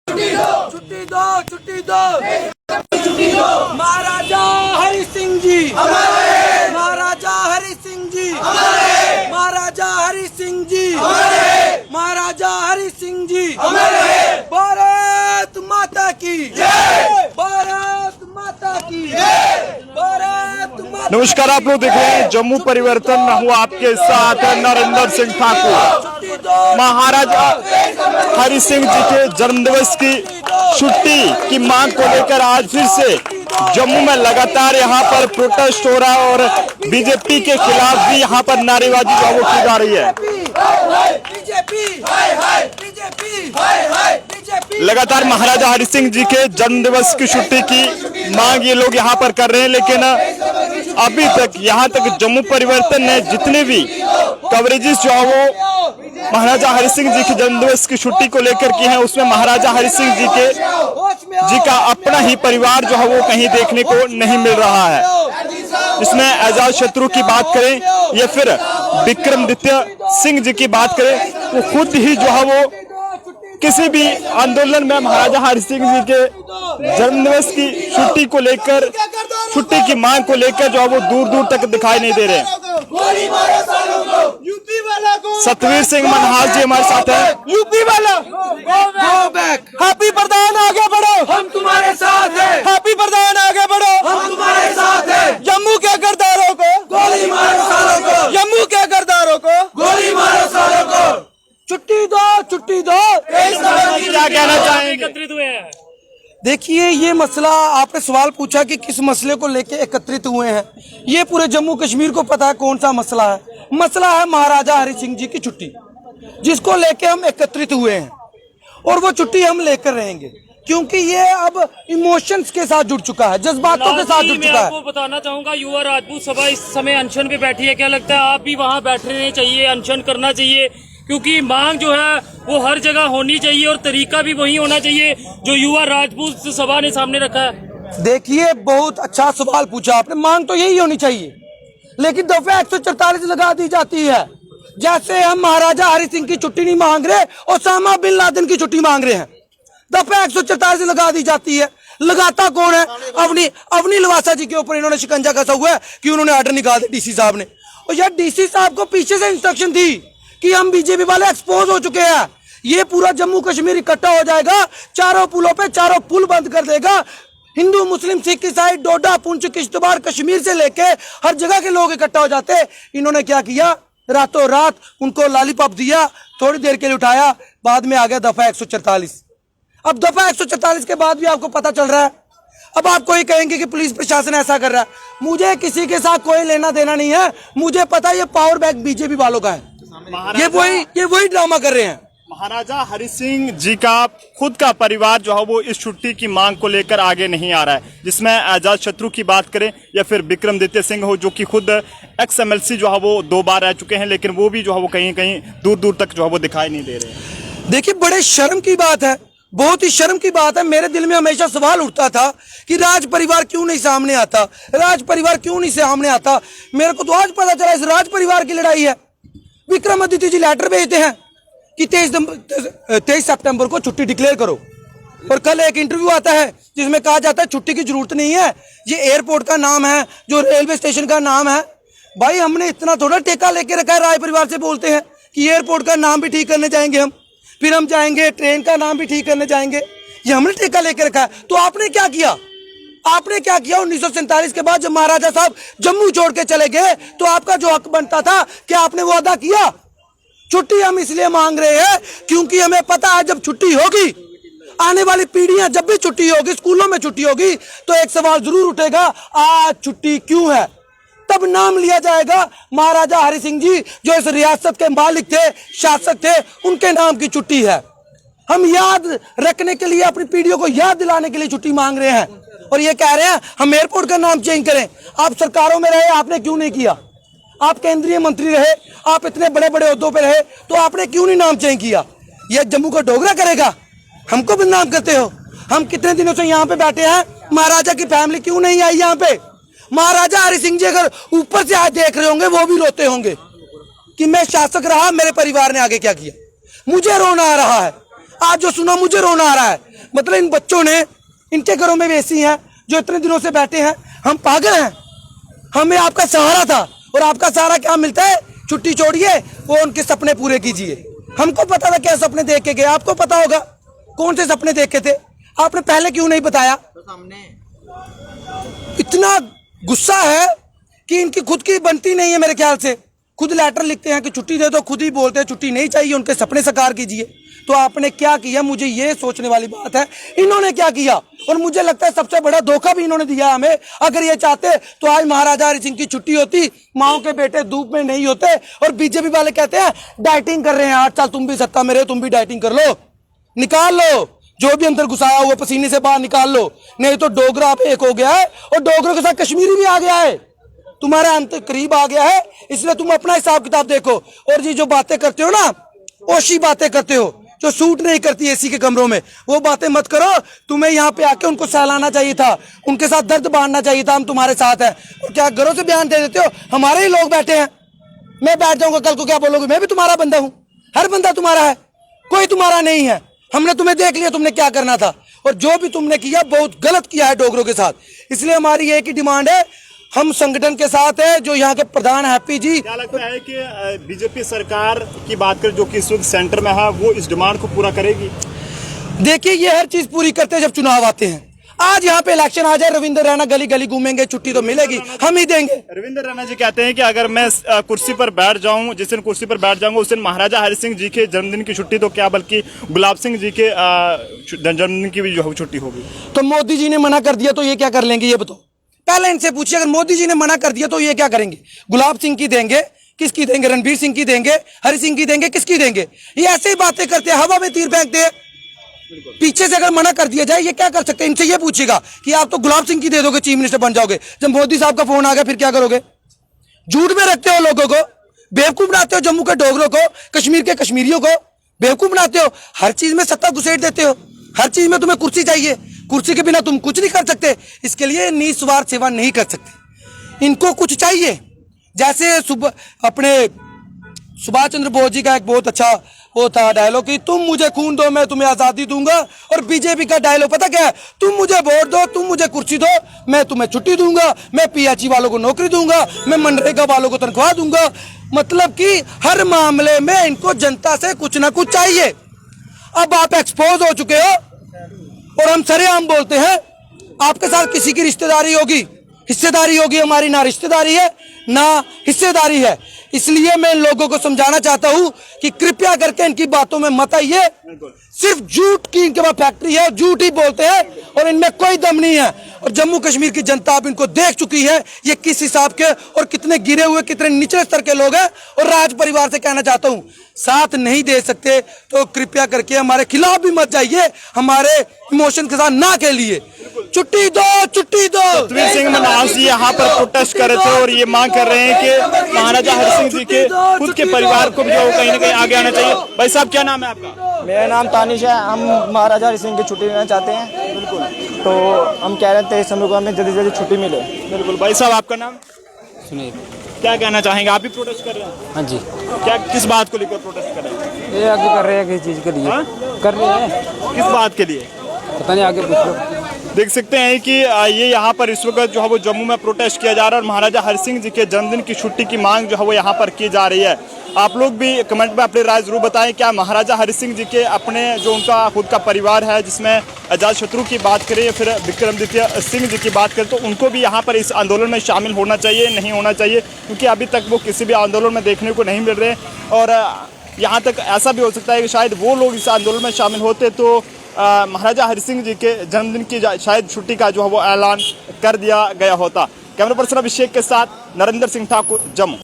छुट्टी दो, छुट्टी दो, छुट्टी दो। महाराजा हरि सिंह जी, महाराजा हरि सिंह जी, महाराजा हरि सिंह जी, महाराजा हरि सिंह जी, भारत माता की जय, भारत माता की जय, भारत माता। नमस्कार, आप लोग देख रहे हैं जम्मू परिवर्तन। मैं हूँ आपके साथ नरेंद्र सिंह ठाकुर। महाराजा हरि सिंह जी के जन्मदिवस की छुट्टी की मांग को लेकर आज फिर से जम्मू में लगातार यहाँ पर प्रोटेस्ट हो रहा है और बीजेपी के खिलाफ भी यहाँ पर नारेबाजी जो वो की जा रही है। लगातार महाराजा हरि सिंह जी के जन्मदिवस की छुट्टी की मांग ये लोग यहाँ पर कर रहे हैं, लेकिन अभी तक यहाँ तक जम्मू परिवर्तन ने जितने भी कवरेजेस जो है वो महाराजा हरि सिंह जी के जन्मदिवस की छुट्टी को लेकर की है, उसमें महाराजा हरि सिंह जी का अपना ही परिवार जो है वो कहीं देखने को नहीं मिल रहा है। इसमें अजात शत्रु की बात करें या फिर विक्रमादित्य सिंह जी की बात करें, वो खुद ही जो है वो किसी भी आंदोलन में महाराजा हरि सिंह जी के जन्मदिवस की छुट्टी को लेकर, छुट्टी की मांग को लेकर जो है वो दूर दूर तक दिखाई नहीं दे रहे। सतवीर सिंह मनहास जी हमारे साथ है। यूपी वाला गो बैक। हैप्पी प्रधान आगे बढ़ो, हम तुम्हारे साथ हैं। हैप्पी प्रधान आगे बढ़ो, हम तुम्हारे साथ हैं। जम्मू के गद्दारों को गोली मारो, सालों को जम्मू के गद्दारों को गोली मारो, सालों को छुट्टी दो, छुट्टी दो। क्या कहना चाहेंगे? एकत्रित हुए हैं। देखिए, ये मसला आपने सवाल पूछा कि किस मसले को लेके एकत्रित हुए हैं। ये पूरे जम्मू कश्मीर को पता है कौन सा मसला है। मसला है महाराजा हरि सिंह जी की छुट्टी, जिसको लेके हम एकत्रित हुए हैं और वो छुट्टी हम लेकर रहेंगे, क्योंकि ये अब इमोशंस के साथ जुड़ चुका है, जज्बातों के साथ जुड़ चुका है। मैं आपको बताना चाहूंगा, युवा राजपूत सभा इस समय अनशन पे बैठी है। क्या लगता है, आप भी वहाँ बैठने चाहिए, अनशन करना चाहिए? क्योंकि मांग जो है वो हर जगह होनी चाहिए और तरीका भी वही होना चाहिए जो युवा राजपूत सभा ने सामने रखा है। देखिए, बहुत अच्छा सवाल पूछा आपने। मांग तो यही होनी चाहिए, लेकिन दफा 144 लगा दी जाती है। जैसे हम महाराजा हरि सिंह की छुट्टी नहीं मांग रहे, ओसामा बिन लादेन की छुट्टी मांग रहे हैं। दफा 144 लगा दी जाती है। लगाता कौन है? अवनी लवासा जी के ऊपर इन्होंने शिकंजा कसा हुआ है कि उन्होंने ऑर्डर निकाल दिया डीसी साहब ने। और यार, डीसी साहब को पीछे से इंस्ट्रक्शन थी कि हम बीजेपी वाले एक्सपोज हो चुके हैं, ये पूरा जम्मू कश्मीर इकट्ठा हो जाएगा, चारों पुलों पे चारों पुल बंद कर देगा। हिंदू मुस्लिम सिख ईसाई डोडा पुंछ किश्तवाड़ कश्मीर से लेके हर जगह के लोग इकट्ठा हो जाते। इन्होंने क्या किया, रातों रात उनको लॉलीपॉप दिया, थोड़ी देर के लिए उठाया, बाद में आ गया दफा 144। अब दफा 144 के बाद भी आपको पता चल रहा है। अब आप कोई कहेंगे कि पुलिस प्रशासन ऐसा कर रहा है, मुझे किसी के साथ कोई लेना देना नहीं है। मुझे पता है ये पावर बैक बीजेपी वालों का है। ये वही ड्रामा कर रहे हैं। महाराजा हरि सिंह जी का खुद का परिवार जो है वो इस छुट्टी की मांग को लेकर आगे नहीं आ रहा है, जिसमें आजाद शत्रु की बात करें या फिर विक्रमादित्य सिंह हो, जो कि खुद एक्स MLC जो है वो 2 बार रह चुके हैं, लेकिन वो भी जो है वो कहीं कहीं दूर दूर तक जो है वो दिखाई नहीं दे रहे हैं। देखिए, बड़े शर्म की बात है, बहुत ही शर्म की बात है। मेरे दिल में हमेशा सवाल उठता था कि राज परिवार क्यों नहीं सामने आता, राज परिवार क्यों नहीं सामने आता। मेरे को तो आज पता चला इस राज परिवार की लड़ाई है। विक्रमादित्य जी लेटर भेजते हैं कि 23 सितंबर को छुट्टी डिक्लेयर करो, और कल एक इंटरव्यू आता है जिसमें कहा जाता है छुट्टी की जरूरत नहीं है, ये एयरपोर्ट का नाम है, जो रेलवे स्टेशन का नाम है। भाई, हमने इतना थोड़ा टेका लेके रखा है। राज परिवार से बोलते हैं कि एयरपोर्ट का नाम भी ठीक करने जाएंगे हम, फिर हम जाएंगे ट्रेन का नाम भी ठीक करने जाएंगे। ये हमने ठेका लेके रखा है। तो आपने क्या किया? आपने क्या किया 1947 के बाद जब महाराजा साहब जम्मू छोड़ के चले गए, तो आपका जो हक बनता था क्या आपने वो अदा किया? छुट्टी हम इसलिए मांग रहे हैं क्योंकि हमें पता है जब छुट्टी होगी, आने वाली पीढ़ियां जब भी छुट्टी होगी, स्कूलों में छुट्टी होगी, तो एक सवाल जरूर उठेगा, आज छुट्टी क्यों है? तब नाम लिया जाएगा महाराजा हरि सिंह जी जो इस रियासत के मालिक थे, शासक थे, उनके नाम की छुट्टी है। हम याद रखने के लिए, अपनी पीढ़ियों को याद दिलाने के लिए छुट्टी मांग रहे हैं, और ये कह रहे हैं हम एयरपोर्ट का नाम चेंज करें। आप सरकारों में रहे, आपने क्यों नहीं किया? आप केंद्रीय मंत्री रहे, आप इतने बड़े बड़े ओहदों पे रहे, तो आपने क्यों नहीं नाम चेंज किया? ये जम्मू का डोगरा करेगा? हमको बदनाम करते हो। हम कितने दिनों से यहाँ पे बैठे हैं, महाराजा की फैमिली क्यों नहीं आई यहाँ पे? महाराजा हरि सिंह जी अगर ऊपर से आज देख रहे होंगे, वो भी रोते होंगे कि मैं शासक रहा, मेरे परिवार ने आगे क्या किया। मुझे रोना आ रहा है। आज जो सुना मुझे रोना आ रहा है। मतलब इन बच्चों ने, इनके घरों में वैसी हैं जो इतने दिनों से बैठे हैं। हम पागल हैं? हमें आपका सहारा था, और आपका सहारा क्या मिलता है? छुट्टी छोड़िए, वो उनके सपने पूरे कीजिए। हमको पता था क्या सपने देख के गए, आपको पता होगा कौन से सपने देखे थे, आपने पहले क्यों नहीं बताया? इतना गुस्सा है कि इनकी खुद की बनती नहीं है मेरे ख्याल से। खुद लेटर लिखते हैं कि छुट्टी दे दो, खुद ही बोलते हैं छुट्टी नहीं चाहिए, उनके सपने साकार कीजिए। तो आपने क्या किया, मुझे ये सोचने वाली बात है, इन्होंने क्या किया? और मुझे लगता है सबसे बड़ा धोखा भी इन्होंने दिया हमें। अगर ये चाहते तो आज महाराजा हरि सिंह की छुट्टी होती, माओ के बेटे धूप में नहीं होते। और बीजेपी वाले कहते हैं डाइटिंग कर रहे हैं, 8 साल तुम भी सत्ता में रहे, तुम भी डाइटिंग कर लो, निकाल लो जो भी अंदर घुसाया हुआ पसीने से बाहर निकाल लो। नहीं तो डोगरा अब एक हो गया है, और डोगरों के साथ कश्मीरी भी आ गया है, तुम्हारे अंत करीब आ गया है। इसलिए तुम अपना हिसाब किताब देखो। और ये जो बातें करते हो ना, ओशी बातें करते हो जो सूट नहीं करती एसी के कमरों में, वो बातें मत करो। तुम्हें यहाँ पे आके उनको सहलाना चाहिए था, उनके साथ दर्द बांटना चाहिए था, हम तुम्हारे साथ हैं। और क्या घरों से बयान दे देते हो, हमारे ही लोग बैठे हैं, मैं बैठ जाऊंगा कल को क्या बोलोगे? मैं भी तुम्हारा बंदा हूँ, हर बंदा तुम्हारा है, कोई तुम्हारा नहीं है। हमने तुम्हें देख लिया तुमने क्या करना था, और जो भी तुमने किया बहुत गलत किया है डोगरों के साथ। इसलिए हमारी एक ही डिमांड है, हम संगठन के साथ है, जो यहाँ के प्रधान हैप्पी जी। क्या लगता है कि बीजेपी सरकार की बात करें जो कि इस वक्त सेंटर में है, वो इस डिमांड को पूरा करेगी? देखिए, ये हर चीज पूरी करते हैं जब चुनाव आते हैं। आज यहाँ पे इलेक्शन आ जाए, रविंद्र रैना गली गली घूमेंगे, छुट्टी तो मिलेगी, हम ही देंगे। रविंद्र रैना जी कहते हैं कि अगर मैं कुर्सी पर बैठ जाऊं, जिस दिन कुर्सी पर बैठ जाऊंगा उस दिन महाराजा हरि सिंह जी के जन्मदिन की छुट्टी तो क्या बल्कि गुलाब सिंह जी के जन्मदिन की भी जो छुट्टी होगी। तो मोदी जी ने मना कर दिया तो ये क्या कर लेंगे, ये बताओ? पहले इनसे पूछिए, अगर मोदी जी ने मना कर दिया तो ये क्या करेंगे? गुलाब सिंह की देंगे, किसकी देंगे? रणबीर सिंह की देंगे, हरि सिंह की देंगे, किसकी देंगे? ये ऐसे ही बातें करते हैं, हवा में तीर फेंकते हैं। पीछे से अगर मना कर दिया जाए, ये क्या कर सकते हैं? इनसे ये पूछेगा कि आप तो गुलाब सिंह की दे दोगे, चीफ मिनिस्टर बन जाओगे, जब मोदी साहब का फोन आ गया फिर क्या करोगे? झूठ में रखते हो लोगों को, बेवकूफ बनाते हो, जम्मू के डोगरों को, कश्मीर के कश्मीरियों को बेवकूफ बनाते हो, हर चीज में सत्ता घुसेड़ देते हो, हर चीज में तुम्हें कुर्सी चाहिए, कुर्सी के बिना तुम कुछ नहीं कर सकते। इसके लिए निस्वार्थ सेवा नहीं कर सकते, इनको कुछ चाहिए। जैसे अपने सुभाष चंद्र बोस जी का एक बहुत अच्छा वो था डायलॉग कि तुम मुझे खून दो मैं तुम्हें आजादी दूंगा। और बीजेपी का डायलॉग पता क्या है? तुम मुझे वोट दो, तुम मुझे कुर्सी दो, मैं तुम्हें छुट्टी दूंगा, मैं पीएचई वालों को नौकरी दूंगा, मैं मनरेगा वालों को तनख्वाह दूंगा। मतलब कि हर मामले में इनको जनता से कुछ ना कुछ चाहिए। अब आप एक्सपोज हो चुके हो और हम सरेआम बोलते हैं आपके साथ किसी की रिश्तेदारी होगी, हिस्सेदारी होगी, हमारी ना रिश्तेदारी है ना हिस्सेदारी है। इसलिए मैं इन लोगों को समझाना चाहता हूं कि कृपया करके इनकी बातों में मत आइए। सिर्फ झूठ की इनके पास फैक्ट्री है, झूठ ही बोलते हैं और इनमें कोई दम नहीं है। और जम्मू कश्मीर की जनता अब इनको देख चुकी है ये किस हिसाब के और कितने गिरे हुए, कितने निचले स्तर के लोग हैं। और राज परिवार से कहना चाहता हूं, साथ नहीं दे सकते तो कृपया करके हमारे खिलाफ भी मत जाइए, हमारे इमोशन के साथ ना खेलिए। छुट्टी दो, छुट्टी दो। सतवीर सिंह मनास जी यहाँ पर प्रोटेस्ट कर रहे थे और ये मांग कर रहे हैं कि महाराजा हरि सिंह जी के खुद के परिवार को भी जो कहीं ना कहीं आगे आना चाहिए। भाई साहब, क्या नाम है आपका? मेरा नाम तानिश है। हम महाराजा हरि सिंह की छुट्टी लेना चाहते हैं। बिल्कुल। तो हम कह रहे थे इस समय को हमें जल्दी से जल्दी छुट्टी मिले। बिल्कुल। भाई साहब, आपका नाम? सुनील। क्या कहना चाहेंगे? आप भी प्रोटेस्ट कर रहे हैं? हाँ जी। क्या, किस बात को लेकर प्रोटेस्ट कर रहे हैं? ये आगे कर रहे हैं किस चीज़ के लिए? हाँ? कर रहे हैं, किस बात के लिए पता नहीं, आगे पूछो। देख सकते हैं कि ये यहाँ पर इस वक्त जो है वो जम्मू में प्रोटेस्ट किया जा रहा है और महाराजा हरि सिंह जी के जन्मदिन की छुट्टी की मांग जो है वो यहाँ पर की जा रही है। आप लोग भी कमेंट में अपनी राय जरूर बताएं, क्या महाराजा हरि सिंह जी के अपने जो उनका खुद का परिवार है, जिसमें अजातशत्रु की बात करें या फिर विक्रमादित्य सिंह जी की बात करें, तो उनको भी यहाँ पर इस आंदोलन में शामिल होना चाहिए, नहीं होना चाहिए? क्योंकि अभी तक वो किसी भी आंदोलन में देखने को नहीं मिल रहे। और यहाँ तक ऐसा भी हो सकता है कि शायद वो लोग इस आंदोलन में शामिल होते तो महाराजा हरि सिंह जी के जन्मदिन की शायद छुट्टी का जो है वो ऐलान कर दिया गया होता। कैमरा पर्सन अभिषेक के साथ नरेंद्र सिंह ठाकुर, जम्मू।